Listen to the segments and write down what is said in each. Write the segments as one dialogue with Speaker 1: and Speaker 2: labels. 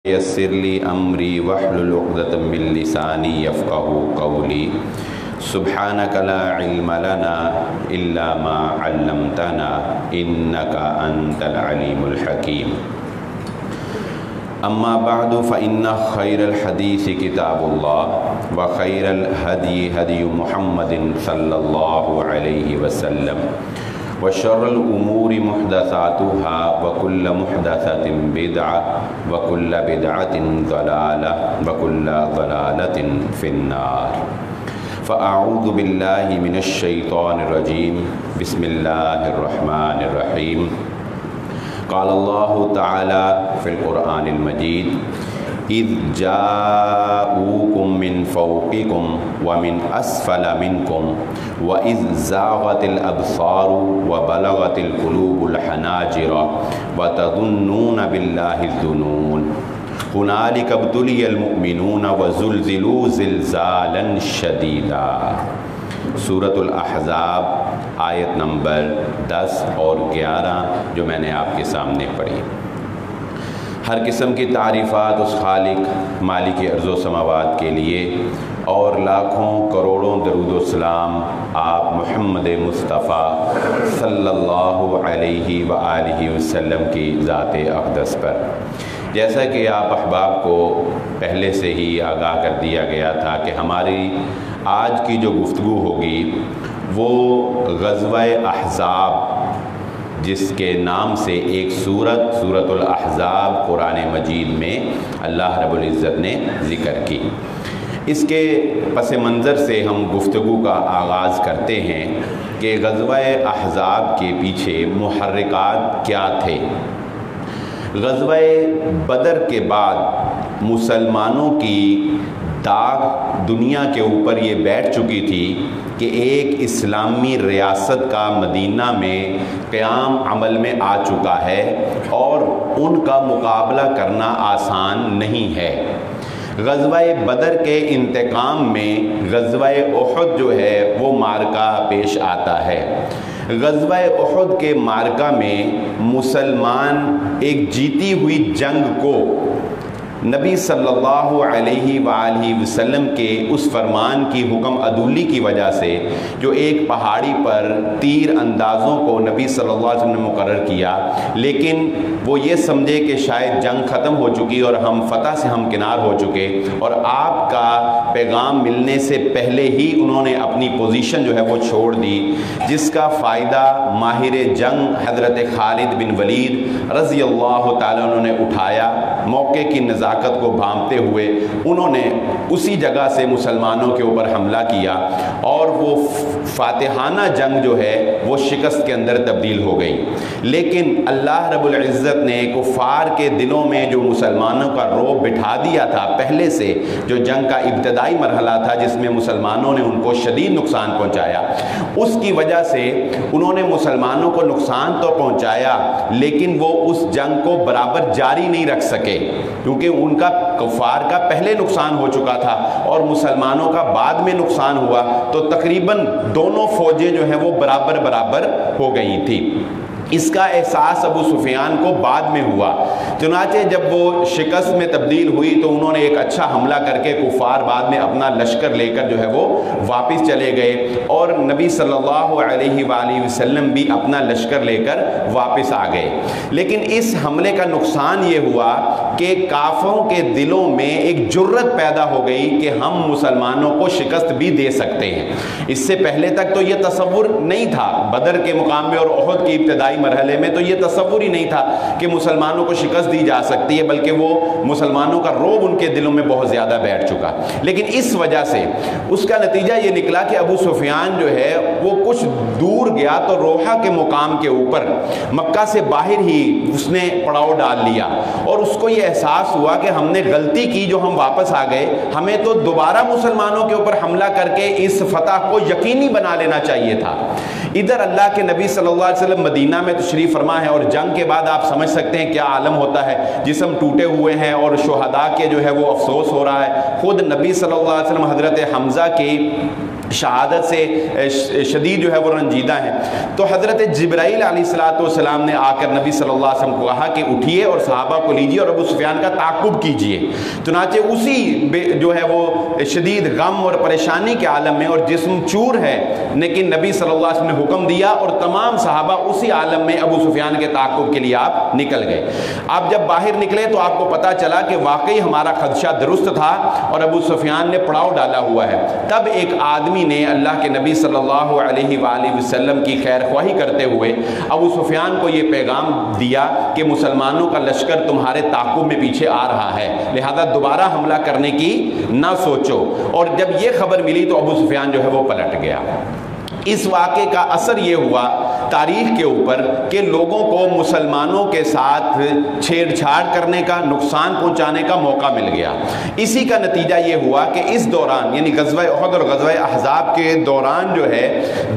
Speaker 1: یسر لی امری واحلل عقدۃ من لسانی یفقهوا قولی سبحانک لا علم لنا الا ما علمتنا انک انت العلیم الحکیم اما بعد فإن خیر الحدیث کتاب اللہ وخیر الہدی ہدی محمد صلی اللہ علیہ وسلم وشر الأمور محدثاتها وكل محدثة بدعة وكل بدعة ضلالة وكل ضلالة في النار فأعوذ بالله من الشيطان الرجيم بسم الله الرحمن الرحيم قال الله تعالى في القرآن المجيد إذ جاءوكم من فوقكم ومن أسفل منكم وإذ زاغت الأبصار وبلغت القلوب الحناجر وتظنون بالله الظنون هنالك ابتلي المؤمنون وزلزلوا زلزالا شديدا۔ سورۃ الاحزاب آیت نمبر 10 اور 11 جو میں نے آپ کے سامنے پڑھی۔ ہر قسم کی تعریفات اس خالق مالک ارض و سماوات کے لیے اور لاکھوں کروڑوں درود و سلام آپ محمد مصطفیٰ صلی اللہ علیہ وآلہ وسلم کی ذات اقدس پر۔ جیسا کہ آپ احباب کو پہلے سے ہی آگاہ کر دیا گیا تھا کہ ہماری آج کی جو گفتگو ہوگی وہ غزوہ احزاب جس کے نام سے ایک سورۃ الاحزاب قرآن مجید میں اللہ رب العزت نے ذکر کی، اس کے پس منظر سے ہم گفتگو کا آغاز کرتے ہیں کہ غزوہ احزاب کے پیچھے محرکات کیا تھے۔ غزوہ بدر کے بعد مسلمانوں کی داغ دنیا کے اوپر یہ بیٹھ چکی تھی کہ ایک اسلامی ریاست کا مدینہ میں قیام عمل میں آ چکا ہے اور ان کا مقابلہ کرنا آسان نہیں ہے۔ غزوہ بدر کے انتقام میں غزوہ احد جو ہے وہ معرکہ پیش آتا ہے۔ غزوہ احد کے معرکہ میں مسلمان ایک جیتی ہوئی جنگ کو نبی صلی اللہ علیہ وآلہ وسلم کے اس فرمان کی حکم عدولی کی وجہ سے جو ایک پہاڑی پر تیر اندازوں کو نبی صلی اللہ علیہ وسلم نے مقرر کیا، لیکن وہ یہ سمجھے کہ شاید جنگ ختم ہو چکی اور ہم فتح سے ہمکنار ہو چکے، اور آپ کا پیغام ملنے سے پہلے ہی انہوں نے اپنی پوزیشن جو ہے وہ چھوڑ دی، جس کا فائدہ ماہر جنگ حضرت خالد بن ولید رضی اللہ تعالیٰ عنہ نے اٹھایا۔ موقع کی نزاکت کو بھانپتے ہوئے انہوں نے اسی جگہ سے مسلمانوں کے اوپر حملہ کیا اور وہ فاتحانہ جنگ جو ہے وہ شکست کے اندر تبدیل ہو گئی۔ لیکن اللہ رب العزت نے کفار کے دلوں میں جو مسلمانوں کا رعب بٹھا دیا تھا پہلے سے، جو جنگ کا ابتدائی مرحلہ تھا جس میں مسلمانوں نے ان کو شدید نقصان پہنچایا، اس کی وجہ سے انہوں نے مسلمانوں کو نقصان تو پہنچایا لیکن وہ اس جنگ کو برابر جاری نہیں رکھ سکے، کیونکہ ان کا کفار کا پہلے نقصان ہو چکا تھا اور مسلمانوں کا بعد میں نقصان ہوا، تو تقریباً دونوں فوجیں جو ہیں وہ برابر ہو گئی تھی۔ اس کا احساس ابو سفیان کو بعد میں ہوا، چنانچہ جب وہ شکست میں تبدیل ہوئی تو انہوں نے ایک اچھا حملہ کر کے کفار بعد میں اپنا لشکر لے کر جو ہے وہ واپس چلے گئے، اور نبی صلی اللہ علیہ وآلہ وسلم بھی اپنا لشکر لے کر واپس آ گئے۔ لیکن اس حملے کا نقصان یہ ہوا کہ کافروں کے دلوں میں ایک جرت پیدا ہو گئی کہ ہم مسلمانوں کو شکست بھی دے سکتے ہیں۔ اس سے پہلے تک تو یہ تصور نہیں تھا، بدر کے مقام میں اور احد کی ابتدائی مرحلے میں تو یہ تصور ہی نہیں تھا کہ مسلمانوں کو شکست دی جا سکتی ہے، بلکہ وہ مسلمانوں کا رعب ان کے دلوں میں بہت زیادہ بیٹھ چکا۔ لیکن اس وجہ سے اس کا نتیجہ یہ نکلا کہ ابو سفیان جو ہے وہ کچھ دور گیا تو روحہ کے مقام کے اوپر مکہ سے باہر ہی اس نے پڑاؤ ڈال لیا، اور اس کو یہ احساس ہوا کہ ہم نے غلطی کی جو ہم واپس آ گئے، ہمیں تو دوبارہ مسلمانوں کے اوپر حملہ کر کے اس فتح کو یقینی بنا لینا چاہیے تھا۔ ادھر اللہ کے نبی صلی اللہ علیہ وسلم مدینہ میں تشریف فرما ہے، اور جنگ کے بعد آپ سمجھ سکتے ہیں کیا عالم ہوتا ہے، جسم ٹوٹے ہوئے ہیں اور شہداء کے جو ہے وہ افسوس ہو رہا ہے۔ خود نبی صلی اللہ علیہ وسلم حضرت حمزہ کی شہادت سے شدید جو ہے وہ رنجیدہ ہیں، تو حضرت جبرائیل علیہ السلام نے آ کر نبی صلی اللہ علیہ وسلم کو کہا کہ اٹھیے اور صحابہ کو لیجیے اور ابو سفیان کا تعاقب کیجیے۔ چنانچہ اسی جو ہے وہ شدید غم اور پریشانی کے عالم میں اور جسم چور ہے، لیکن نبی صلی اللہ علیہ وسلم نے حکم دیا اور تمام صحابہ اسی عالم میں ابو سفیان کے تعاقب کے لیے آپ نکل گئے۔ آپ جب باہر نکلے تو آپ کو پتہ چلا کہ واقعی ہمارا خدشہ درست تھا اور ابو سفیان نے پڑاؤ ڈالا ہوا ہے۔ تب ایک آدمی نے اللہ کے نبی صلی اللہ علیہ وآلہ وسلم کی خیر خواہی کرتے ہوئے ابو سفیان کو یہ پیغام دیا کہ مسلمانوں کا لشکر تمہارے تعاقب میں پیچھے آ رہا ہے، لہذا دوبارہ حملہ کرنے کی نہ سوچو۔ اور جب یہ خبر ملی تو ابو سفیان جو ہے وہ پلٹ گیا۔ اس واقعے کا اثر یہ ہوا تاریخ کے اوپر کہ لوگوں کو مسلمانوں کے ساتھ چھیڑ چھاڑ کرنے کا، نقصان پہنچانے کا موقع مل گیا۔ اسی کا نتیجہ یہ ہوا کہ اس دوران یعنی غزوہ احد اور غزوہ احزاب کے دوران جو ہے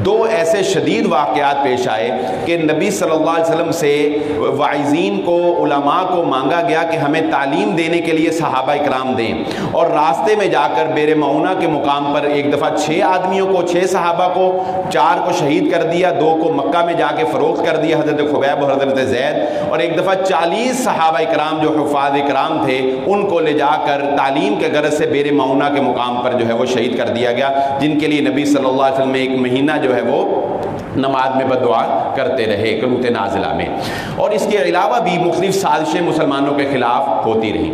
Speaker 1: دو ایسے شدید واقعات پیش آئے کہ نبی صلی اللہ علیہ وسلم سے واعظین کو، علماء کو مانگا گیا کہ ہمیں تعلیم دینے کے لیے صحابہ اکرام دیں، اور راستے میں جا کر بیر معونہ کے مقام پر ایک دفعہ 6 آدمیوں کو، 6 صحابہ کو، 4 کو شہید کر دیا، 2 کو مکہ میں جا کے فروخت کر دیا، حضرت خبیب اور حضرت زید، اور ایک دفعہ 40 صحابہ اکرام جو حفاظ اکرام تھے ان کو لے جا کر تعلیم کے غرض سے بیر معونہ کے مقام پر جو ہے وہ شہید کر دیا گیا، جن کے لیے نبی صلی اللہ علیہ وسلم 1 مہینہ جو ہے وہ نماز میں بددعا کرتے رہے قنوت نازلہ میں۔ اور اس کے علاوہ بھی مختلف سازشیں مسلمانوں کے خلاف ہوتی رہیں۔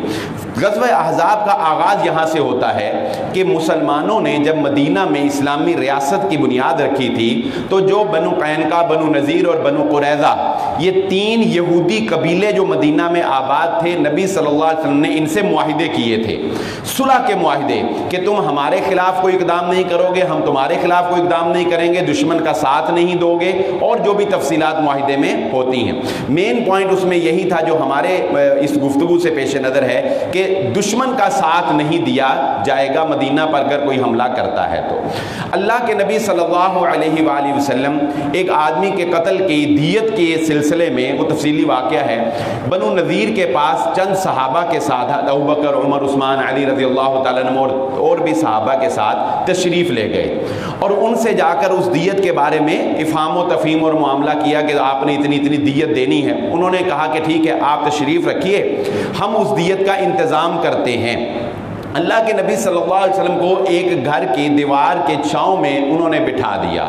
Speaker 1: غزوہ احزاب کا آغاز یہاں سے ہوتا ہے کہ مسلمانوں نے جب مدینہ میں اسلامی ریاست کی بنیاد رکھی تھی تو جو بنو قینقاع، بنو نذیر اور بنو قریظہ، یہ 3 یہودی قبیلے جو مدینہ میں آباد تھے، نبی صلی اللہ علیہ وسلم نے ان سے معاہدے کیے تھے، صلح کے معاہدے، کہ تم ہمارے خلاف کوئی اقدام نہیں کرو گے، ہم تمہارے خلاف کوئی اقدام نہیں کریں گے، دشمن کا ساتھ نہیں دو گے، اور جو بھی تفصیلات معاہدے میں ہوتی ہیں۔ مین پوائنٹ اس میں یہی تھا جو ہمارے اس گفتگو سے پیش نظر ہے کہ دشمن کا ساتھ نہیں دیا جائے گا مدینہ پر اگر کوئی حملہ کرتا ہے تو۔ اللہ کے نبی صلی اللہ علیہ وآلہ وسلم ایک آدمی کے قتل کی دیت کے سلسلے میں، وہ تفصیلی واقعہ ہے، بنو نذیر کے پاس چند صحابہ کے ساتھ، ابوبکر، عمر، عثمان، علی رضی اللہ تعالیٰ عنہ اور بھی صحابہ کے ساتھ تشریف لے گئے، اور ان سے جا کر اس دیت کے بارے میں افہام و تفہیم اور معاملہ کیا کہ آپ نے اتنی دیت دینی ہے۔ انہوں نے کہا کہ ٹھیک ہے، آپ تشریف رکھیے، ہم اس دیت کا انتظام کرتے ہیں۔ اللہ کے نبی صلی اللہ علیہ وسلم کو ایک گھر کی دیوار کے چھاؤں میں انہوں نے بٹھا دیا،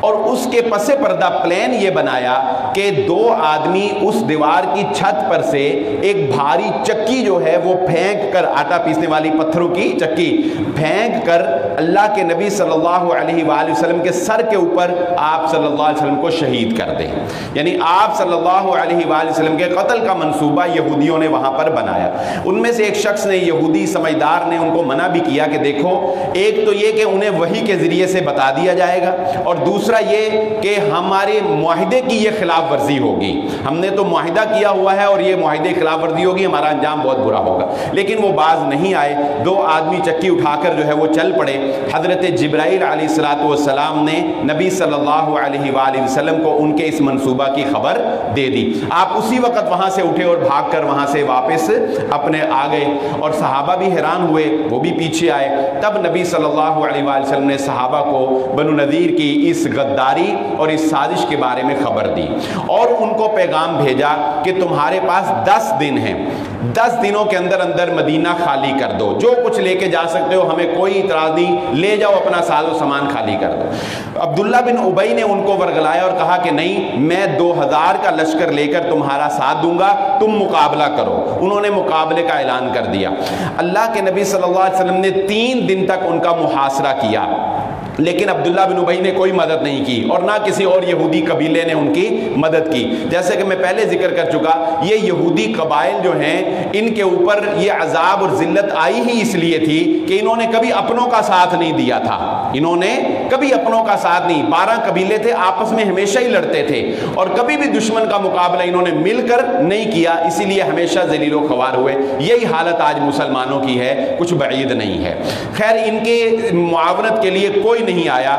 Speaker 1: اور اس کے پس پردہ پلان یہ بنایا کہ 2 آدمی اس دیوار کی چھت پر سے ایک بھاری چکی جو ہے وہ پھینک کر، آٹا پیسنے والی پتھروں کی چکی پھینک کر اللہ کے نبی صلی اللہ علیہ وآلہ وسلم کے سر کے اوپر آپ صلی اللہ علیہ وسلم کو شہید کر دیں۔ یعنی آپ صلی اللہ علیہ وآلہ وسلم کے قتل کا منصوبہ یہودیوں نے وہاں پر بنایا۔ ان میں سے ایک شخص نے، یہودی سمجھدار نے ان کو منع بھی کیا کہ دیکھو، ایک تو یہ کہ انہیں وحی کے ذریعے سے بتا دیا جائے گا، اور دوسرا یہ کہ ہمارے معاہدے کی یہ خلاف ورزی ہوگی، ہم نے تو معاہدہ کیا ہوا ہے اور یہ معاہدے کی خلاف ورزی ہوگی، ہمارا انجام بہت برا ہوگا۔ لیکن وہ باز نہیں آئے، 2 آدمی چکی اٹھا کر جو ہے وہ چل پڑے۔ حضرت جبرائیل علیہ السلام نے نبی صلی اللہ علیہ وآلہ وسلم کو ان کے اس منصوبہ کی خبر دے دی۔ آپ اسی وقت وہاں سے اٹھے اور بھاگ کر وہاں سے واپس اپنے آ گئے، اور صحابہ بھی حیران ہوئے، وہ بھی پیچھے آئے۔ تب نبی صلی اللہ علیہ وآلہ وسلم نے صحابہ کو بنو نذیر کی اس غداری اور اس سازش کے بارے میں خبر دی، اور ان کو پیغام بھیجا کہ تمہارے پاس 10 دن ہیں، 10 دنوں کے اندر اندر مدینہ خالی کر دو، جو کچھ لے کے جا سکتے ہو ہمیں کوئی اعتراض نہیں، لے جاؤ اپنا ساز و سامان خالی کر دو۔ عبداللہ بن ابی نے ان کو ورگلایا اور کہا کہ نہیں، میں 2000 کا لشکر لے کر تمہارا ساتھ دوں گا، تم مقابلہ کرو۔ انہوں نے مقابلے کا اعلان کر دیا۔ اللہ کے نبی صلی اللہ علیہ وسلم نے 3 دن تک ان کا محاصرہ کیا، لیکن عبداللہ بن ابی نے کوئی مدد نہیں کی، اور نہ کسی اور یہودی قبیلے نے ان کی مدد کی۔ جیسے کہ میں پہلے ذکر کر چکا، یہ یہودی قبائل جو ہیں ان کے اوپر یہ عذاب اور ذلت آئی ہی اس لیے تھی کہ انہوں نے کبھی اپنوں کا ساتھ نہیں دیا تھا، انہوں نے کبھی اپنوں کا ساتھ نہیں، 12 قبیلے تھے، آپس میں ہمیشہ ہی لڑتے تھے، اور کبھی بھی دشمن کا مقابلہ انہوں نے مل کر نہیں کیا، اسی لیے ہمیشہ ذلیل و خوار ہوئے۔ یہی حالت آج مسلمانوں کی ہے، کچھ بعید نہیں ہے۔ خیر، ان کے معاونت کے لیے کوئی نہیں آیا،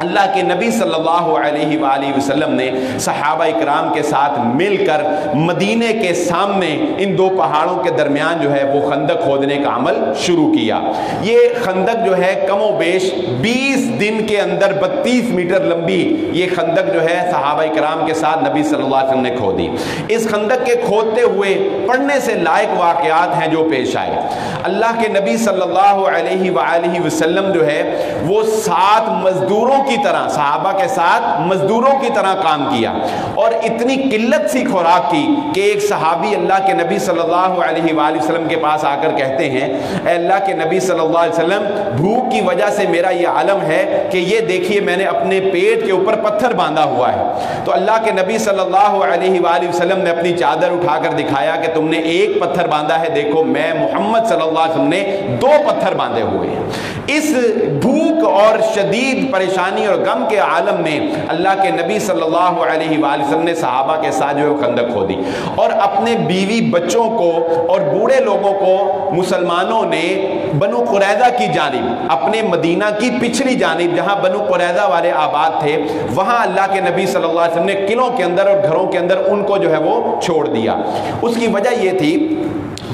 Speaker 1: اللہ کے نبی صلی اللہ علیہ وآلہ وسلم نے صحابہ اکرام کے ساتھ مل کر مدینے کے سامنے ان دو پہاڑوں کے درمیان جو ہے وہ خندق کھودنے کا عمل شروع کیا۔ یہ خندق جو ہے کم و بیش 20 دن کے اندر 32 میٹر لمبی یہ خندق جو ہے صحابہ اکرام کے ساتھ نبی صلی اللہ علیہ وسلم نے کھودی۔ اس خندق کے کھودتے ہوئے پڑھنے سے لائق واقعات ہیں جو پیش آئے۔ اللہ کے نبی صلی اللہ علیہ وآلہ وسلم جو ہے وہ 7 مزدوروں کی طرح صحابہ کے ساتھ مزدوروں کی طرح کام کیا، اور اتنی قلت سی خوراک کی کہ ایک صحابی اللہ کے نبی صلی اللہ علیہ وآلہ وسلم کے پاس آ کر کہتے ہیں، اے اللہ کے نبی صلی اللہ علیہ وسلم، بھوک کی وجہ سے میرا یہ عالم ہے کہ یہ دیکھیے میں نے اپنے پیٹ کے اوپر پتھر باندھا ہوا ہے۔ تو اللہ کے نبی صلی اللہ علیہ وآلہ وسلم نے اپنی چادر اٹھا کر دکھایا کہ تم نے ایک پتھر باندھا ہے، دیکھو میں محمد صلی اللہ علیہ وسلم نے 2 پتھر باندھے ہوئے ہیں۔ اس بھوک اور شدید پریشانی اور غم کے عالم میں اللہ کے نبی صلی اللہ علیہ وآلہ وسلم نے صحابہ کے ساتھ جو ہے خندق کھودی، اور اپنے بیوی بچوں کو اور بوڑھے لوگوں کو مسلمانوں نے بنو قریظہ کی جانب، اپنے مدینہ کی پچھلی جانب جہاں بنو قریظہ والے آباد تھے، وہاں اللہ کے نبی صلی اللہ علیہ وسلم نے قلعوں کے اندر اور گھروں کے اندر ان کو جو ہے وہ چھوڑ دیا۔ اس کی وجہ یہ تھی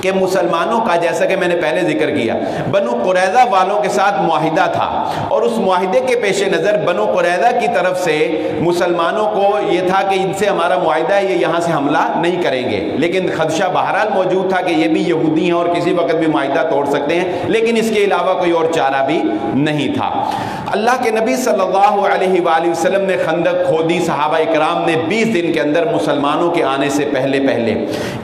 Speaker 1: کہ مسلمانوں کا، جیسا کہ میں نے پہلے ذکر کیا، بنو قریظہ والوں کے ساتھ معاہدہ تھا، اور اس معاہدے کے پیش نظر بنو قریظہ کی طرف سے مسلمانوں کو یہ تھا کہ ان سے ہمارا معاہدہ ہے، یہ یہاں سے حملہ نہیں کریں گے، لیکن خدشہ بہرحال موجود تھا کہ یہ بھی یہودی ہیں اور کسی وقت بھی معاہدہ توڑ سکتے ہیں، لیکن اس کے علاوہ کوئی اور چارہ بھی نہیں تھا۔ اللہ کے نبی صلی اللہ علیہ وآلہ وسلم نے خندق کھودی، صحابہ اکرام نے 20 دن کے اندر مسلمانوں کے آنے سے پہلے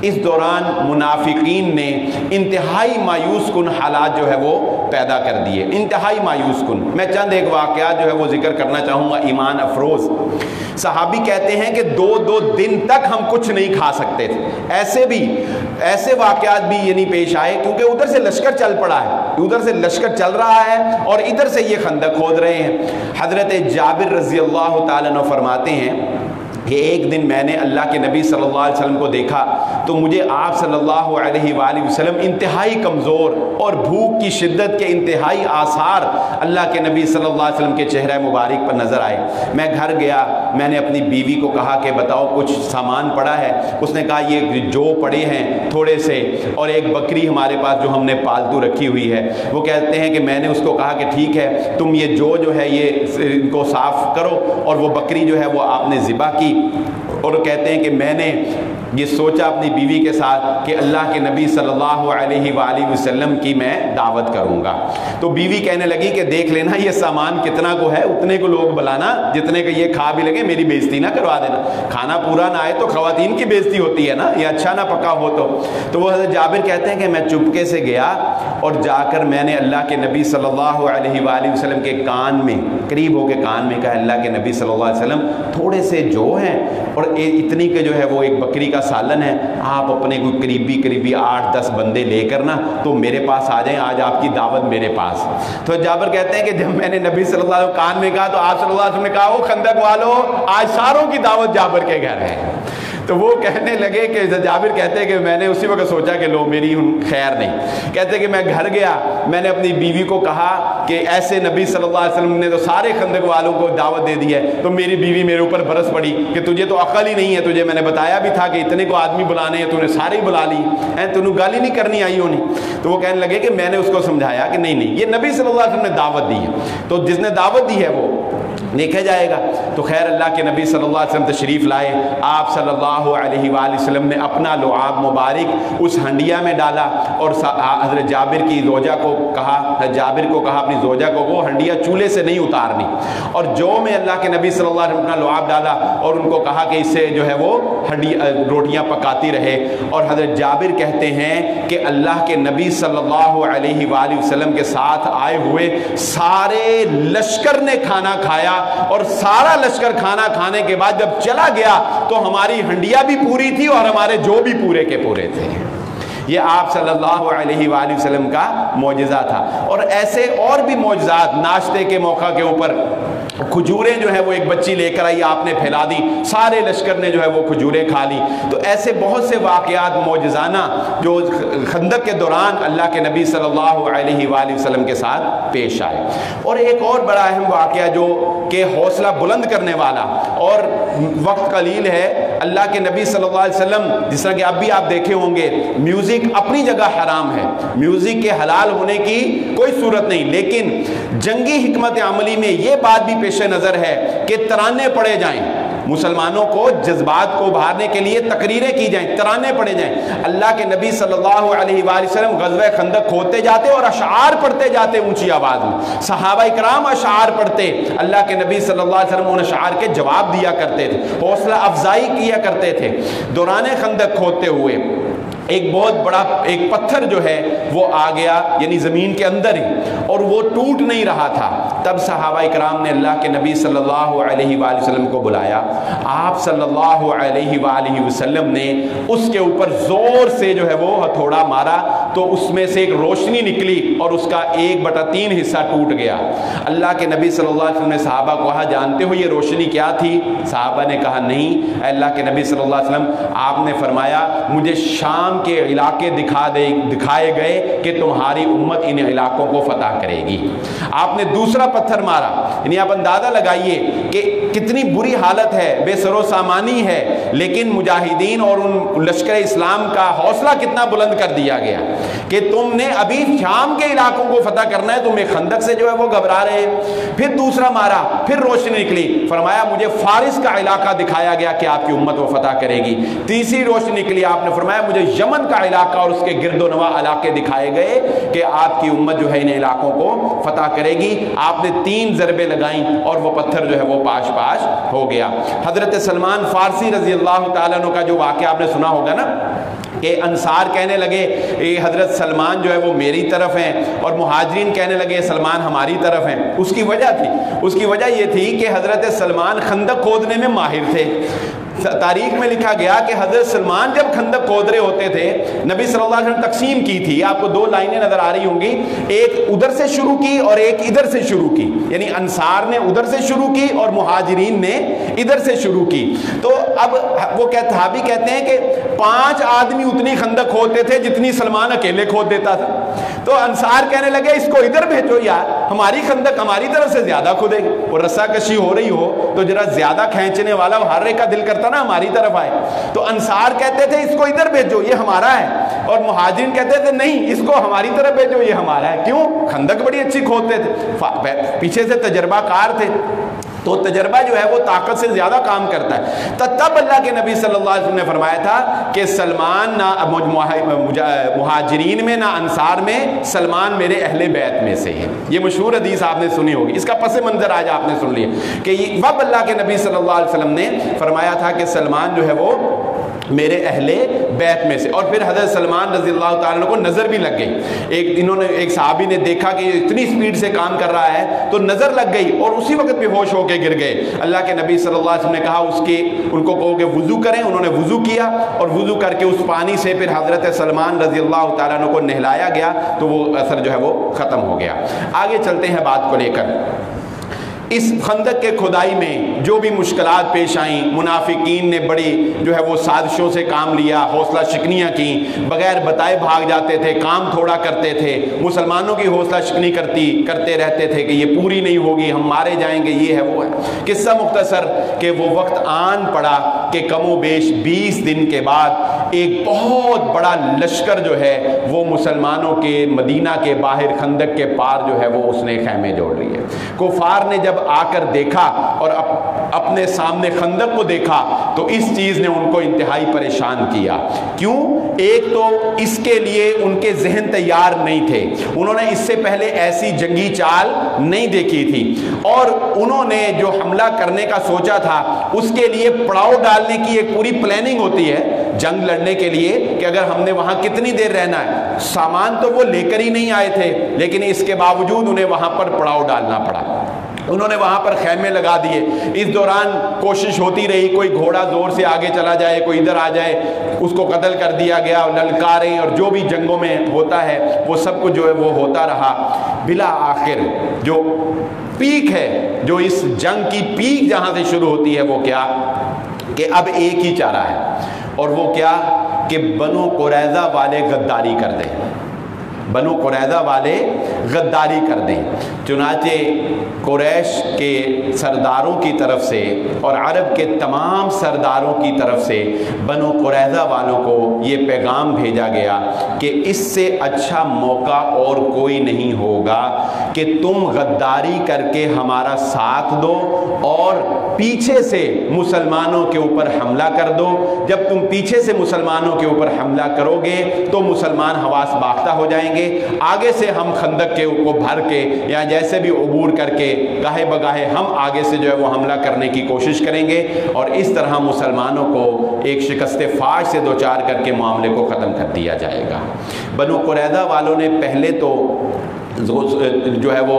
Speaker 1: اس دوران منافقین نے انتہائی مایوس کن حالات جو ہے وہ پیدا کر دیے، انتہائی مایوس کن۔ میں چند ایک واقعات جو ہے وہ ذکر کرنا چاہوں گا ایمان افروز۔ صحابی کہتے ہیں کہ 2 دن تک ہم کچھ نہیں کھا سکتے تھے۔ ایسے واقعات بھی یعنی پیش آئے، کیونکہ ادھر سے لشکر چل پڑا ہے، ادھر سے لشکر چل رہا ہے اور ادھر سے یہ خندق کھود رہے ہیں۔ حضرت جابر رضی اللہ تعالیٰ عنہ فرماتے ہیں کہ ایک دن میں نے اللہ کے نبی صلی اللہ علیہ وسلم کو دیکھا تو مجھے آپ صلی اللہ علیہ وآلہ وسلم انتہائی کمزور اور بھوک کی شدت کے انتہائی آثار اللہ کے نبی صلی اللہ علیہ وسلم کے چہرہ مبارک پر نظر آئے۔ میں گھر گیا، میں نے اپنی بیوی کو کہا کہ بتاؤ کچھ سامان پڑا ہے؟ اس نے کہا یہ جو پڑے ہیں تھوڑے سے، اور ایک بکری ہمارے پاس جو ہم نے پالتو رکھی ہوئی ہے۔ وہ کہتے ہیں کہ میں نے اس کو کہا کہ ٹھیک ہے، تم یہ جو ہے یہ ان کو صاف کرو، اور وہ بکری جو ہے وہ آپ نے ذبح کی، اور کہتے ہیں کہ میں نے یہ سوچا اپنی بیوی کے ساتھ کہ اللہ کے نبی صلی اللہ علیہ وآلہ وسلم کی میں دعوت کروں گا۔ تو بیوی کہنے لگی کہ دیکھ لینا یہ سامان کتنا کو ہے، اتنے کو لوگ بلانا جتنے کہ یہ کھا بھی لگے، میری بےزتی نہ کروا دینا، کھانا پورا نہ آئے تو خواتین کی بےزتی ہوتی ہے نا، یہ اچھا نہ پکا ہو تو وہ حضرت جابر کہتے ہیں کہ میں چپکے سے گیا اور جا کر میں نے اللہ کے نبی صلی اللہ علیہ وآلہ وسلم کے کان میں قریب ہو کے کان میں کہا، اللہ کے نبی صلی اللہ علیہ وسلم تھوڑے سے جو ہیں اور اتنی کے جو ہے وہ ایک بکری کا سالن ہے، آپ اپنے کوئی قریبی 8-10 بندے لے کر نا تو میرے پاس آ جائیں، آج آپ کی دعوت میرے پاس۔ تو جابر کہتے ہیں کہ جب میں نے نبی صلی اللہ علیہ وسلم کان میں کہا تو آپ صلی اللہ علیہ وسلم نے کہا، وہ خندق والو آج ساروں کی دعوت جابر کے گھر ہے۔ تو وہ کہنے لگے کہ جابر کہتے ہیں کہ میں نے اسی وقت سوچا کہ لو میری خیر نہیں۔ کہتے ہیں کہ میں گھر گیا، میں نے اپنی بیوی کو کہا کہ ایسے نبی صلی اللہ علیہ وسلم نے تو سارے خندق والوں کو دعوت دے دی ہے۔ تو میری بیوی میرے اوپر برس پڑی کہ تجھے تو عقل ہی نہیں ہے، تجھے میں نے بتایا بھی تھا کہ اتنے کو آدمی بلانے ہیں، تو نے سارے ہی بلا لی ہیں، تنہیں گالی نہیں کرنی آئی ہونی۔ تو وہ کہنے لگے کہ میں نے اس کو سمجھایا کہ نہیں یہ نبی صلی اللہ علیہ وسلم نے دعوت دی ہے، تو جس نے دعوت دی ہے وہ دیکھا جائے گا۔ تو خیر اللہ کے نبی صلی اللہ علیہ وسلم تشریف لائے، آپ صلی اللہ علیہ وآلہ وسلم نے اپنا لعاب مبارک اس ہنڈیا میں ڈالا، اور حضرت جابر کی زوجہ کو کہا، اپنی زوجہ کو وہ ہنڈیا چولہے سے نہیں اتارنی، اور جو میں اللہ کے نبی صلی اللہ علیہ وسلم اپنا لعاب ڈالا اور ان کو کہا کہ اس سے جو ہے وہ روٹیاں پکاتی رہے۔ اور حضرت جابر کہتے ہیں کہ اللہ کے نبی صلی اللہ علیہ وآلہ وسلم کے ساتھ آئے ہوئے سارے لشکر نے کھانا کھایا، اور سارا لشکر کھانا کھانے کے بعد جب چلا گیا تو ہماری ہنڈیا بھی پوری تھی اور ہمارے جو بھی پورے کے پورے تھے۔ یہ آپ صلی اللہ علیہ وآلہ وسلم کا معجزہ تھا۔ اور ایسے اور بھی معجزات ناشتے کے موقع کے اوپر کھجوریں جو ہے وہ ایک بچی لے کر آئی، آپ نے پھیلا دی، سارے لشکر نے جو ہے وہ کھجوریں کھا لی۔ تو ایسے بہت سے واقعات معجزانہ جو خندق کے دوران اللہ کے نبی صلی اللہ علیہ وآلہ وسلم کے ساتھ پیش آئے۔ اور ایک اور بڑا اہم واقعہ جو کہ حوصلہ بلند کرنے والا، اور وقت قلیل ہے، اللہ کے نبی صلی اللہ علیہ وسلم، جس طرح کہ اب بھی آپ دیکھے ہوں گے، میوزک اپنی جگہ حرام ہے، میوزک کے حلال ہونے کی کوئی صورت نہیں، لیکن جنگی حکمت عملی میں یہ بات بھی پیش نظر ہے کہ ترانے پڑے جائیں، مسلمانوں کو جذبات کو ابھارنے کے لیے تقریریں کی جائیں، ترانے پڑے جائیں۔ اللہ کے نبی صلی اللہ علیہ وآلہ وسلم غزوہ خندق کھودتے جاتے اور اشعار پڑھتے جاتے اونچی آواز میں، صحابہ اکرام اشعار پڑھتے، اللہ کے نبی صلی اللہ علیہ وسلم ان اشعار کے جواب دیا کرتے تھے، حوصلہ افزائی کیا کرتے تھے۔ دوران خندق کھودتے ہوئے ایک بہت بڑا ایک پتھر جو ہے وہ آ گیا، یعنی زمین کے اندر ہی، اور وہ ٹوٹ نہیں رہا تھا۔ تب صحابہ اکرام نے اللہ کے نبی صلی اللہ علیہ وآلہ وسلم کو بلایا، آپ صلی اللہ علیہ وآلہ وسلم نے اس کے اوپر زور سے جو ہے وہ ہتھوڑا مارا تو اس میں سے ایک روشنی نکلی اور اس کا 1/3 حصہ ٹوٹ گیا۔ اللہ کے نبی صلی اللہ علیہ وسلم نے صحابہ کو کہا، جانتے ہو یہ روشنی کیا تھی؟ صحابہ نے کہا نہیں۔ اے اللہ کے نبی صلی اللہ علیہ وسلم، آپ نے فرمایا مجھے شام کے علاقے دکھائے گئے کہ تمہاری امت ان علاقوں کو فتح کرے گی۔ آپ نے دوسرا پتھر مارا، یعنی آپ اندازہ لگائیے کہ کتنی بری حالت ہے، بے سر و سامانی ہے، لیکن مجاہدین اور ان لشکر اسلام کا حوصلہ کتنا بلند کر دیا گیا کہ تم نے ابھی شام کے علاقوں کو فتح کرنا ہے، تمہیں خندق سے جو ہے وہ گھبرا رہے ہیں۔ پھر دوسرا مارا، پھر روشنی نکلی، فرمایا مجھے فارس کا علاقہ دکھایا گیا کہ آپ کی امت وہ فتح کرے گی۔ تیسری روشنی نکلی، آپ نے فرمایا مجھے یمن کا علاقہ اور اس کے گرد و نواح علاقے دکھائے گئے کہ آپ کی امت جو ہے ان علاقوں کو فتح کرے گی۔ آپ نے 3 ضربیں لگائیں اور وہ پتھر جو ہے وہ پاش پاش ہو گیا۔ حضرت سلمان فارسی رضی اللہ تعالیٰ عنہ کا جو واقعہ آپ نے سنا ہوگا نا، کہ انصار کہنے لگے حضرت سلمان جو ہے وہ میری طرف ہیں، اور مہاجرین کہنے لگے سلمان ہماری طرف ہیں۔ اس کی وجہ تھی، اس کی وجہ یہ تھی کہ حضرت سلمان خندق کھودنے میں ماہر تھے۔ تاریخ میں لکھا گیا کہ حضرت سلمان جب خندق کھود رہے ہوتے تھے، نبی صلی اللہ علیہ وسلم تقسیم کی تھی، آپ کو 2 لائنیں نظر آ رہی ہوں گی، ایک ادھر سے شروع کی اور ایک ادھر سے شروع کی، یعنی انصار نے ادھر سے شروع کی اور مہاجرین نے ادھر سے شروع کی۔ تو اب وہ صحابی کہتے ہیں کہ 5 آدمی اتنی خندق کھودتے تھے جتنی سلمان اکیلے کھود دیتا تھا۔ تو انصار کہنے لگے اس کو ادھر بھیجو یار، ہماری خندق ہماری طرف سے زیادہ کھودے گی، اور رسا کشی ہو رہی ہو تو ذرا زیادہ کھینچنے والا ہر ایک کا دل کرتا نا ہماری طرف آئے۔ تو انصار کہتے تھے اس کو ادھر بھیجو یہ ہمارا ہے، اور مہاجرین کہتے تھے نہیں اس کو ہماری طرف بھیجو یہ ہمارا ہے۔ کیوں؟ خندق بڑی اچھی کھودتے تھے، پیچھے سے تجربہ کار تھے، تو تجربہ جو ہے وہ طاقت سے زیادہ کام کرتا ہے۔ تب اللہ کے نبی صلی اللہ علیہ وسلم نے فرمایا تھا کہ سلمان نہ مہاجرین میں نہ انصار میں، سلمان میرے اہل بیت میں سے ہے۔ یہ مشہور حدیث آپ نے سنی ہوگی، اس کا پس منظر آج آپ نے سن لیا کہ اب اللہ کے نبی صلی اللہ علیہ وسلم نے فرمایا تھا کہ سلمان جو ہے وہ میرے اہل بیت میں سے۔ اور پھر حضرت سلمان رضی اللہ تعالیٰ عنہ کو نظر بھی لگ گئی، ایک صحابی نے دیکھا کہ یہ اتنی سپیڈ سے کام کر رہا ہے تو نظر لگ گئی اور اسی وقت بے ہوش ہو کے گر گئے۔ اللہ کے نبی صلی اللہ علیہ وسلم نے کہا ان کو کہو کہ وضو کریں، انہوں نے وضو کیا اور وضو کر کے اس پانی سے پھر حضرت سلمان رضی اللہ تعالیٰ عنہ کو نہلایا گیا تو وہ اثر جو ہے وہ ختم ہو گیا۔ آگے چلتے ہیں بات کو لے کر۔ اس خندق کے کھدائی میں جو بھی مشکلات پیش آئیں، منافقین نے بڑی جو ہے وہ سازشوں سے کام لیا، حوصلہ شکنیاں کی، بغیر بتائے بھاگ جاتے تھے، کام تھوڑا کرتے تھے، مسلمانوں کی حوصلہ شکنی کرتے رہتے تھے کہ یہ پوری نہیں ہوگی، ہم مارے جائیں گے، یہ ہے وہ ہے۔ قصہ مختصر کہ وہ وقت آن پڑا کہ کم و بیش 20 دن کے بعد ایک بہت بڑا لشکر جو ہے وہ مسلمانوں کے مدینہ کے باہر خندق کے پار جو ہے وہ اس نے خیمے جوڑ لیے۔ کفار نے جب آ کر دیکھا اور اپنے سامنے خندق کو دیکھا تو اس چیز نے ان کو انتہائی پریشان کیا۔ کیوں؟ ایک تو اس کے لیے ان کے ذہن تیار نہیں تھے، انہوں نے اس سے پہلے ایسی جنگی چال نہیں دیکھی تھی، اور انہوں نے جو حملہ کرنے کا سوچا تھا اس کے لیے پڑاؤ ڈالنے کی ایک پوری پلاننگ ہوتی ہے جنگ لڑنے کے لیے کہ اگر ہم نے وہاں کتنی دیر رہنا ہے۔ سامان تو وہ لے کر ہی نہیں آئے تھے، لیکن اس کے باوجود انہیں وہاں پر پڑاؤ ڈالنا پڑا، انہوں نے وہاں پر خیمے لگا دیے۔ اس دوران کوشش ہوتی رہی، کوئی گھوڑا زور سے آگے چلا جائے، کوئی ادھر آ جائے، اس کو قتل کر دیا گیا، للکاریں اور جو بھی جنگوں میں ہوتا ہے وہ سب کچھ جو ہے وہ ہوتا رہا۔ بلا آخر جو پیک ہے، جو اس جنگ کی پیک جہاں سے شروع ہوتی ہے وہ کیا کہ اب ایک ہی چارہ ہے، اور وہ کیا کہ بنو قریظہ والے غداری کر دیں، بنو قریظہ والے غداری کر دیں۔ چنانچہ قریش کے سرداروں کی طرف سے اور عرب کے تمام سرداروں کی طرف سے بنو قریظہ والوں کو یہ پیغام بھیجا گیا کہ اس سے اچھا موقع اور کوئی نہیں ہوگا کہ تم غداری کر کے ہمارا ساتھ دو اور پیچھے سے مسلمانوں کے اوپر حملہ کر دو۔ جب تم پیچھے سے مسلمانوں کے اوپر حملہ کرو گے تو مسلمان حواس باختہ ہو جائیں گے، آگے سے ہم خندق کے کو بھر کے یا جیسے بھی عبور کر کے گاہے بگاہے ہم آگے سے جو ہے وہ حملہ کرنے کی کوشش کریں گے، اور اس طرح مسلمانوں کو ایک شکست فاش سے دوچار کر کے معاملے کو ختم کر دیا جائے گا۔ بنو قریظہ والوں نے پہلے تو جو ہے وہ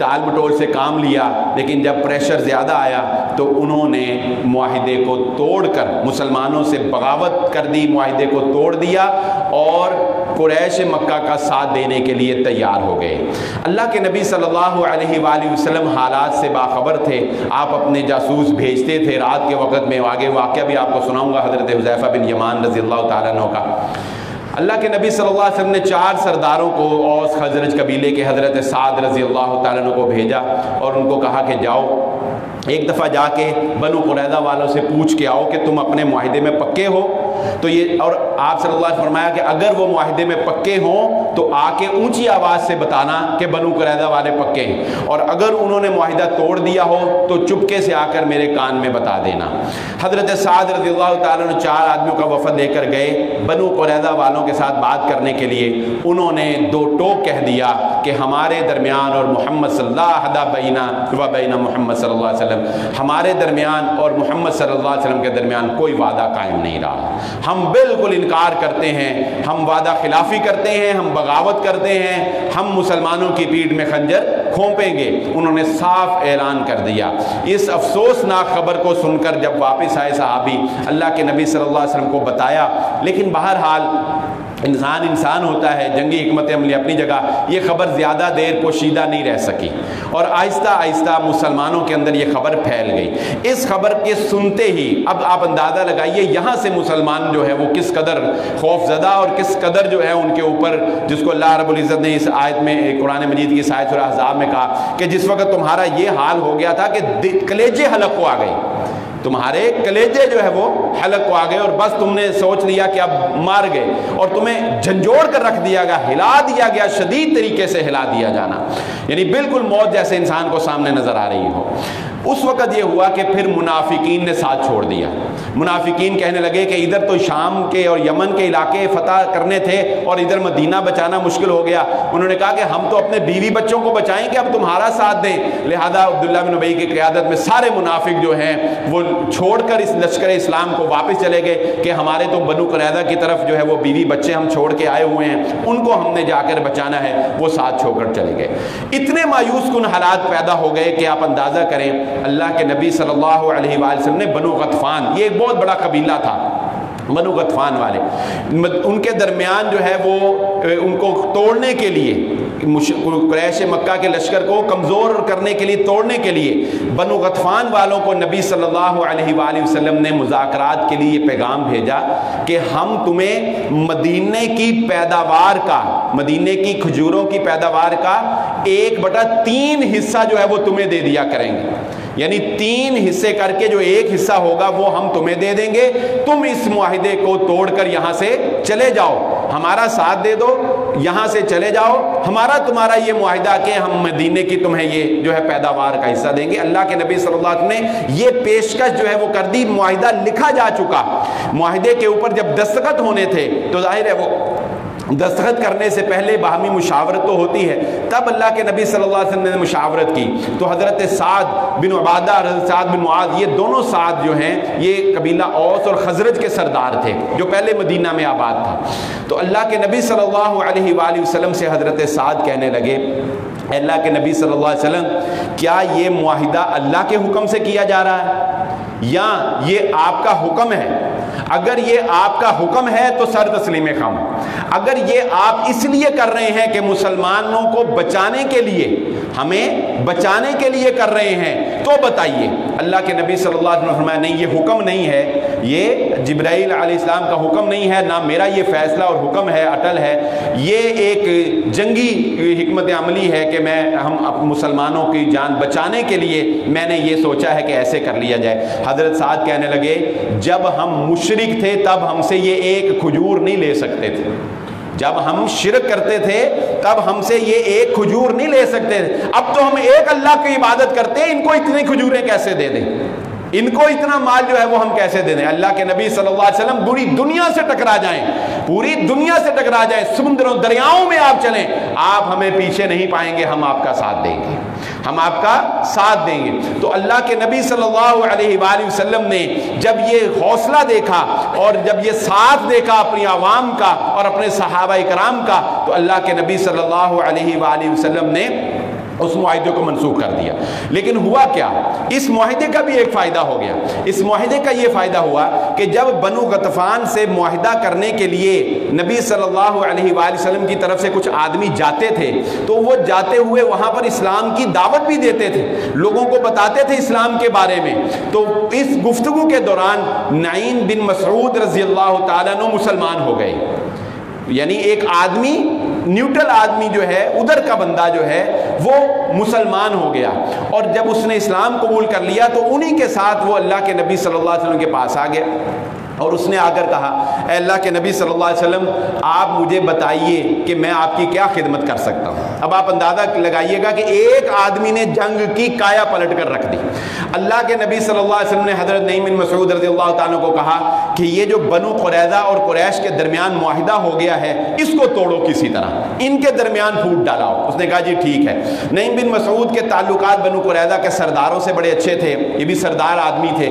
Speaker 1: ٹال مٹول سے کام لیا، لیکن جب پریشر زیادہ آیا تو انہوں نے معاہدے کو توڑ کر مسلمانوں سے بغاوت کر دی، معاہدے کو توڑ دیا اور قریش مکہ کا ساتھ دینے کے لیے تیار ہو گئے۔ اللہ کے نبی صلی اللہ علیہ وآلہ وسلم حالات سے باخبر تھے، آپ اپنے جاسوس بھیجتے تھے رات کے وقت میں، آگے واقعہ بھی آپ کو سناؤں گا حضرت حذیفہ بن یمان رضی اللہ تعالیٰ عنہ کا۔ اللہ کے نبی صلی اللہ علیہ وسلم نے 4 سرداروں کو اوس خزرج قبیلے کے حضرت سعد رضی اللہ تعالیٰ عنہ کو بھیجا اور ان کو کہا کہ جاؤ ایک دفعہ جا کے بنو قریظہ والوں سے پوچھ کے آؤ کہ تم اپنے معاہدے میں پکے ہو۔ تو یہ اور آپ صلی اللہ علیہ وسلم فرمایا کہ اگر وہ معاہدے میں پکے ہوں تو آ کے اونچی آواز سے بتانا کہ بنو قریظہ والے پکے ہیں، اور اگر انہوں نے معاہدہ توڑ دیا ہو تو چپکے سے آ کر میرے کان میں بتا دینا۔ حضرت سعد رضی اللہ تعالیٰ عنہ 4 آدمیوں کا وفد لے کر گئے بنو قریظہ والوں کے ساتھ بات کرنے کے لیے۔ انہوں نے 2 ٹوک کہہ دیا کہ ہمارے درمیان اور محمد صلی اللہ بینا و بین محمد صلی اللہ علیہ وسلم، ہمارے درمیان اور محمد صلی اللہ علیہ وسلم کے درمیان کوئی وعدہ قائم نہیں رہا، ہم بالکل انکار کرتے ہیں، ہم وعدہ خلافی کرتے ہیں، ہم بغاوت کرتے ہیں، ہم مسلمانوں کی پیٹھ میں خنجر کھونپیں گے۔ انہوں نے صاف اعلان کر دیا۔ اس افسوسناک خبر کو سن کر جب واپس آئے صحابی، اللہ کے نبی صلی اللہ علیہ وسلم کو بتایا، لیکن بہرحال انسان ہوتا ہے، جنگی حکمت عملی اپنی جگہ، یہ خبر زیادہ دیر پوشیدہ نہیں رہ سکی اور آہستہ آہستہ مسلمانوں کے اندر یہ خبر پھیل گئی۔ اس خبر کے سنتے ہی اب آپ اندازہ لگائیے یہاں سے مسلمان جو ہے وہ کس قدر خوف زدہ اور کس قدر جو ہے ان کے اوپر، جس کو اللہ رب العزت نے اس آیت میں قرآن مجید کی آیت سورہ احزاب میں کہا کہ جس وقت تمہارا یہ حال ہو گیا تھا کہ کلیجے حلق کو آ گئے، تمہارے کلیجے جو ہے وہ حلق کو آ گئے اور بس تم نے سوچ لیا کہ اب مار گئے، اور تمہیں جھنجھوڑ کر رکھ دیا گیا، ہلا دیا گیا، شدید طریقے سے ہلا دیا جانا، یعنی بالکل موت جیسے انسان کو سامنے نظر آ رہی ہو۔ اس وقت یہ ہوا کہ پھر منافقین نے ساتھ چھوڑ دیا۔ منافقین کہنے لگے کہ ادھر تو شام کے اور یمن کے علاقے فتح کرنے تھے اور ادھر مدینہ بچانا مشکل ہو گیا۔ انہوں نے کہا کہ ہم تو اپنے بیوی بچوں کو بچائیں کہ اب تمہارا ساتھ دیں، لہذا عبداللہ بن ابی کی قیادت میں سارے منافق جو ہیں وہ چھوڑ کر اس لشکر اسلام کو واپس چلے گئے کہ ہمارے تو بنو قریظہ کی طرف جو ہے وہ بیوی بچے ہم چھوڑ کے آئے ہوئے ہیں، ان کو ہم نے جا کر بچانا ہے، وہ ساتھ چھوڑ کر چلے گئے۔ اتنے مایوس کن حالات پیدا ہو گئے کہ آپ اندازہ کریں اللہ کے نبی صلی اللہ علیہ وآلہ وسلم نے بنو غطفان، یہ ایک بہت بڑا قبیلہ تھا، بنو غطفان والے، ان کے درمیان جو ہے وہ ان کو توڑنے کے لیے، قریش مکہ کے لشکر کو کمزور کرنے کے لیے، توڑنے کے لیے بنو غطفان والوں کو نبی صلی اللہ علیہ وآلہ وسلم نے مذاکرات کے لیے پیغام بھیجا کہ ہم تمہیں مدینے کی پیداوار کا، مدینے کی کھجوروں کی پیداوار کا 1/3 حصہ جو ہے وہ تمہیں دے دیا کریں گے، یعنی 3 حصے کر کے جو 1 حصہ ہوگا وہ ہم تمہیں دے دیں گے، تم اس معاہدے کو توڑ کر یہاں سے چلے جاؤ، ہمارا ساتھ دے دو، یہاں سے چلے جاؤ، ہمارا تمہارا یہ معاہدہ کہ ہم مدینے کی تمہیں یہ جو ہے پیداوار کا حصہ دیں گے۔ اللہ کے نبی صلی اللہ علیہ وسلم نے یہ پیشکش جو ہے وہ کر دی، معاہدہ لکھا جا چکا، معاہدے کے اوپر جب دستخط ہونے تھے تو ظاہر ہے وہ دستخط کرنے سے پہلے باہمی مشاورت تو ہوتی ہے، تب اللہ کے نبی صلی اللہ علیہ وسلم نے مشاورت کی تو حضرت سعد بن عبادہ اور حضرت سعد بن معاذ، یہ دونوں سعد جو ہیں یہ قبیلہ اوس اور خزرج کے سردار تھے جو پہلے مدینہ میں آباد تھا۔ تو اللہ کے نبی صلی اللہ علیہ وآلہ وسلم سے حضرت سعد کہنے لگے، اے اللہ کے نبی صلی اللہ علیہ وسلم، کیا یہ معاہدہ اللہ کے حکم سے کیا جا رہا ہے یا یہ آپ کا حکم ہے؟ اگر یہ آپ کا حکم ہے تو سر تسلیم خم، اگر یہ آپ اس لیے کر رہے ہیں کہ مسلمانوں کو بچانے کے لیے، ہمیں بچانے کے لیے کر رہے ہیں تو بتائیے۔ اللہ کے نبی صلی اللہ علیہ وسلم نے فرمایا نہیں، یہ حکم نہیں ہے، یہ جبرائیل علیہ السلام کا حکم نہیں ہے، نہ میرا یہ فیصلہ اور حکم ہے اٹل ہے، یہ ایک جنگی حکمت عملی ہے کہ ہم مسلمانوں کی جان بچانے کے لیے میں نے یہ سوچا ہے کہ ایسے کر لیا جائے۔ حضرت سعد کہنے لگے جب ہم مشرک تھے تب ہم سے یہ ایک کھجور نہیں لے سکتے تھے، جب ہم شرک کرتے تھے تب ہم سے یہ ایک کھجور نہیں لے سکتے تھے، اب تو ہم ایک اللہ کی عبادت کرتے ہیں، ان کو اتنی کھجوریں کیسے دے دیں، ان کو اتنا مال جو ہے وہ ہم کیسے دے دیں۔ اللہ کے نبی صلی اللہ علیہ وسلم پوری دنیا سے ٹکرا جائیں، پوری دنیا سے ٹکرا جائیں، سمندروں دریاؤں میں آپ چلیں، آپ ہمیں پیچھے نہیں پائیں گے، ہم آپ کا ساتھ دیں گے، ہم آپ کا ساتھ دیں گے۔ تو اللہ کے نبی صلی اللہ علیہ وآلہ وسلم نے جب یہ حوصلہ دیکھا اور جب یہ ساتھ دیکھا اپنی عوام کا اور اپنے صحابہ کرام کا، تو اللہ کے نبی صلی اللہ علیہ وآلہ وسلم نے اس معاہدے کو منسوخ کر دیا۔ لیکن ہوا کیا، اس معاہدے کا بھی ایک فائدہ ہو گیا۔ اس معاہدے کا یہ فائدہ ہوا کہ جب بنو غطفان سے معاہدہ کرنے کے لیے نبی صلی اللہ علیہ وآلہ وسلم کی طرف سے کچھ آدمی جاتے تھے تو وہ جاتے ہوئے وہاں پر اسلام کی دعوت بھی دیتے تھے، لوگوں کو بتاتے تھے اسلام کے بارے میں۔ تو اس گفتگو کے دوران نعیم بن مسعود رضی اللہ تعالیٰ عنہ مسلمان ہو گئے، یعنی ایک آدمی نیوٹرل آدمی جو ہے، ادھر کا بندہ جو ہے وہ مسلمان ہو گیا، اور جب اس نے اسلام قبول کر لیا تو انہی کے ساتھ وہ اللہ کے نبی صلی اللہ علیہ وسلم کے پاس آ گیا اور اس نے آ کر کہا اے اللہ کے نبی صلی اللہ علیہ وسلم آپ مجھے بتائیے کہ میں آپ کی کیا خدمت کر سکتا ہوں۔ اب آپ اندازہ لگائیے گا کہ ایک آدمی نے جنگ کی کایا پلٹ کر رکھ دی۔ اللہ کے نبی صلی اللہ علیہ وسلم نے حضرت نعیم بن مسعود رضی اللہ تعالیٰ کو کہا کہ یہ جو بنو قریظہ اور قریش کے درمیان معاہدہ ہو گیا ہے اس کو توڑو کسی طرح، ان کے درمیان پھوٹ ڈالاؤ۔ اس نے کہا جی ٹھیک ہے۔ نعیم بن مسعود کے تعلقات بنو قریظہ کے سرداروں سے بڑے اچھے تھے، یہ بھی سردار آدمی تھے،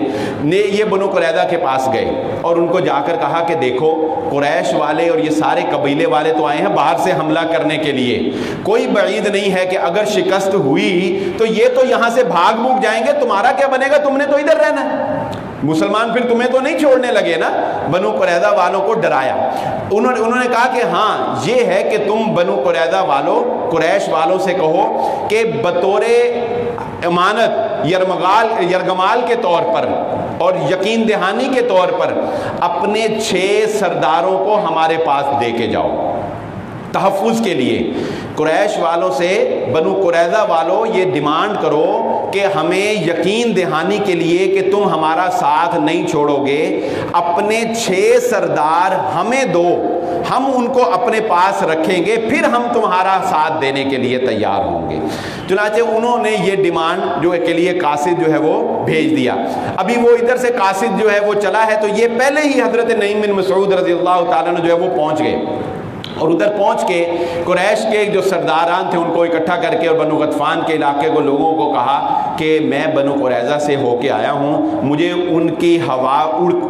Speaker 1: یہ بنو قریظہ کے پاس گئے اور ان کو جا کر کہا کہ دیکھو قریش والے اور یہ سارے قبیلے والے تو آئے ہیں باہر سے حملہ کرنے کے لیے، کوئی بعید نہیں ہے کہ اگر شکست ہوئی تو یہ تو یہاں سے بھاگ بھوگ جائیں گے، تمہارا کیا بنے گا، تم نے تو ادھر رہنا ہے، مسلمان پھر تمہیں تو نہیں چھوڑنے لگے نا۔ بنو قریظہ والوں کو ڈرایا۔ انہوں نے کہا کہ ہاں یہ ہے کہ تم بنو قریظہ والوں قریش والوں سے کہو کہ بطور امانت یرغمال کے طور پر اور یقین دہانی کے طور پر اپنے 6 سرداروں کو ہمارے پاس دے کے جاؤ تحفظ کے لیے۔ قریش والوں سے بنو قریظہ والوں یہ ڈیمانڈ کرو کہ ہمیں یقین دہانی کے لیے کہ تم ہمارا ساتھ نہیں چھوڑو گے، اپنے 6 سردار ہمیں دو، ہم ان کو اپنے پاس رکھیں گے، پھر ہم تمہارا ساتھ دینے کے لیے تیار ہوں گے۔ چنانچہ انہوں نے یہ ڈیمانڈ جو کے لیے قاصد جو ہے وہ بھیج دیا۔ ابھی وہ ادھر سے قاصد جو ہے وہ چلا ہے تو یہ پہلے ہی حضرت نعیم بن مسعود رضی اللہ تعالیٰ عنہ جو ہے وہ پہنچ گئے، اور ادھر پہنچ کے قریش کے جو سرداران تھے ان کو اکٹھا کر کے اور بنو غطفان کے علاقے کو لوگوں کو کہا کہ میں بنو قریظہ سے ہو کے آیا ہوں، مجھے ان کی ہوا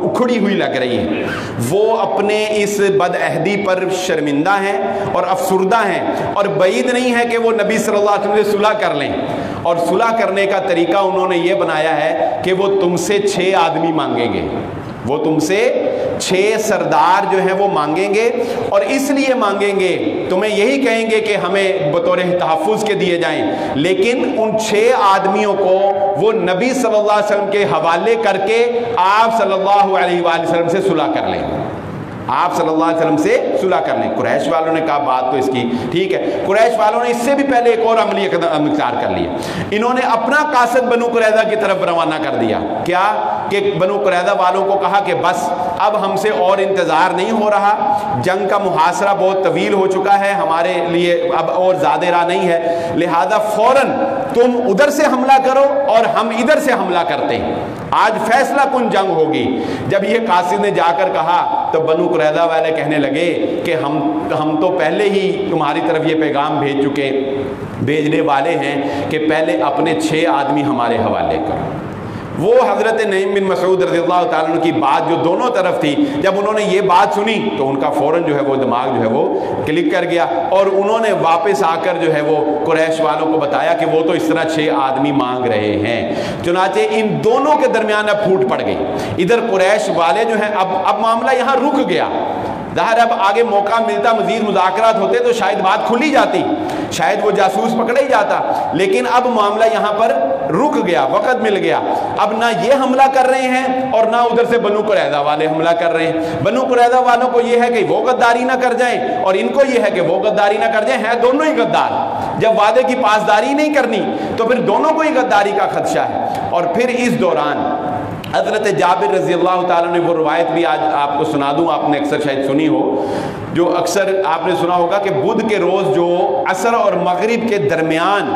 Speaker 1: اکھڑی ہوئی لگ رہی ہے، وہ اپنے اس بد عہدی پر شرمندہ ہیں اور افسردہ ہیں، اور بعید نہیں ہے کہ وہ نبی صلی اللہ علیہ وسلم سے صلح کر لیں، اور صلح کرنے کا طریقہ انہوں نے یہ بنایا ہے کہ وہ تم سے 6 آدمی مانگیں گے، وہ تم سے 6 سردار جو ہیں وہ مانگیں گے، اور اس لیے مانگیں گے، تمہیں یہی کہیں گے کہ ہمیں بطور تحفظ کے دیے جائیں، لیکن ان 6 آدمیوں کو وہ نبی صلی اللہ علیہ وسلم کے حوالے کر کے آپ صلی اللہ علیہ وآلہ وسلم سے صلح کر لیں، آپ صلی اللہ علیہ وسلم سے صلح کر لیں۔ قریش والوں نے کہا بات تو اس کی ٹھیک ہے۔ قریش والوں نے اس سے بھی پہلے ایک اور عملی اقدام اختیار کر لیا، انہوں نے اپنا قاصد بنو قریظہ کی طرف روانہ کر دیا، کیا کہ بنو قریظہ والوں کو کہا کہ بس اب ہم سے اور انتظار نہیں ہو رہا، جنگ کا محاصرہ بہت طویل ہو چکا ہے، ہمارے لیے اب اور زیادہ راہ نہیں ہے، لہذا فوراً تم ادھر سے حملہ کرو اور ہم ادھر سے حملہ کرتے ہیں، آج فیصلہ کن جنگ ہوگی۔ جب یہ قاصد نے جا کر کہا تو بنو قریظہ والے کہنے لگے کہ ہم تو پہلے ہی تمہاری طرف یہ پیغام بھیجنے والے ہیں کہ پہلے اپنے 6 آدمی ہمارے حوالے کرو، وہ حضرت نعیم بن مسعود رضی اللہ تعالیٰ عنہ کی بات جو دونوں طرف تھی، جب انہوں نے یہ بات سنی تو ان کا فوراً جو ہے وہ دماغ جو ہے وہ کلک کر گیا، اور انہوں نے واپس آ کر جو ہے وہ قریش والوں کو بتایا کہ وہ تو اس طرح 6 آدمی مانگ رہے ہیں۔ چنانچہ ان دونوں کے درمیان اب پھوٹ پڑ گئی۔ ادھر قریش والے جو ہیں اب معاملہ یہاں رک گیا، ظاہر اب آگے موقع ملتا، مزید مذاکرات ہوتے تو شاید بات کھلی جاتی، شاید وہ جاسوس پکڑا ہی جاتا، لیکن اب معاملہ یہاں پر رک گیا، وقت مل گیا۔ اب نہ یہ حملہ کر رہے ہیں اور نہ ادھر سے بنو قریظہ والے حملہ کر رہے ہیں۔ بنو قریظہ والوں کو یہ ہے کہ وہ غداری نہ کر جائیں، اور ان کو یہ ہے کہ وہ غداری نہ کر جائیں، ہیں دونوں ہی غدار۔ جب وعدے کی پاسداری نہیں کرنی تو پھر دونوں کو ہی غداری کا خدشہ ہے۔ اور پھر اس دوران حضرت جابر رضی اللہ تعالیٰ نے وہ روایت بھی آج آپ کو سنا دوں، آپ نے اکثر شاید سنی ہو، جو اکثر آپ نے سنا ہوگا کہ بدھ کے روز جو عصر اور مغرب کے درمیان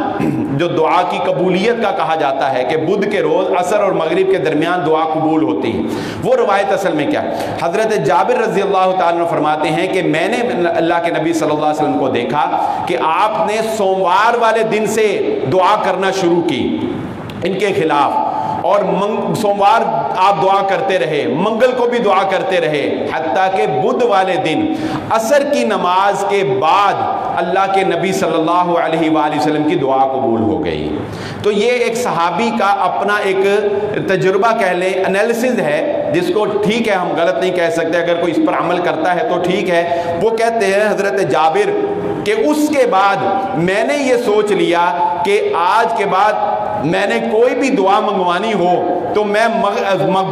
Speaker 1: جو دعا کی قبولیت کا کہا جاتا ہے کہ بدھ کے روز عصر اور مغرب کے درمیان دعا قبول ہوتی ہے، وہ روایت اصل میں کیا ہے؟ حضرت جابر رضی اللہ تعالیٰ عنہ فرماتے ہیں کہ میں نے اللہ کے نبی صلی اللہ علیہ وسلم کو دیکھا کہ آپ نے سوموار والے دن سے دعا کرنا شروع کی ان کے خلاف، اور سوموار آپ دعا کرتے رہے، منگل کو بھی دعا کرتے رہے، حتیٰ کہ بدھ والے دن عصر کی نماز کے بعد اللہ کے نبی صلی اللہ علیہ وآلہ وسلم کی دعا قبول ہو گئی۔ تو یہ ایک صحابی کا اپنا ایک تجربہ کہہ لیں، انالیسز ہے، جس کو ٹھیک ہے ہم غلط نہیں کہہ سکتے، اگر کوئی اس پر عمل کرتا ہے تو ٹھیک ہے۔ وہ کہتے ہیں حضرت جابر کہ اس کے بعد میں نے یہ سوچ لیا کہ آج کے بعد میں نے کوئی بھی دعا منگوانی ہو تو میں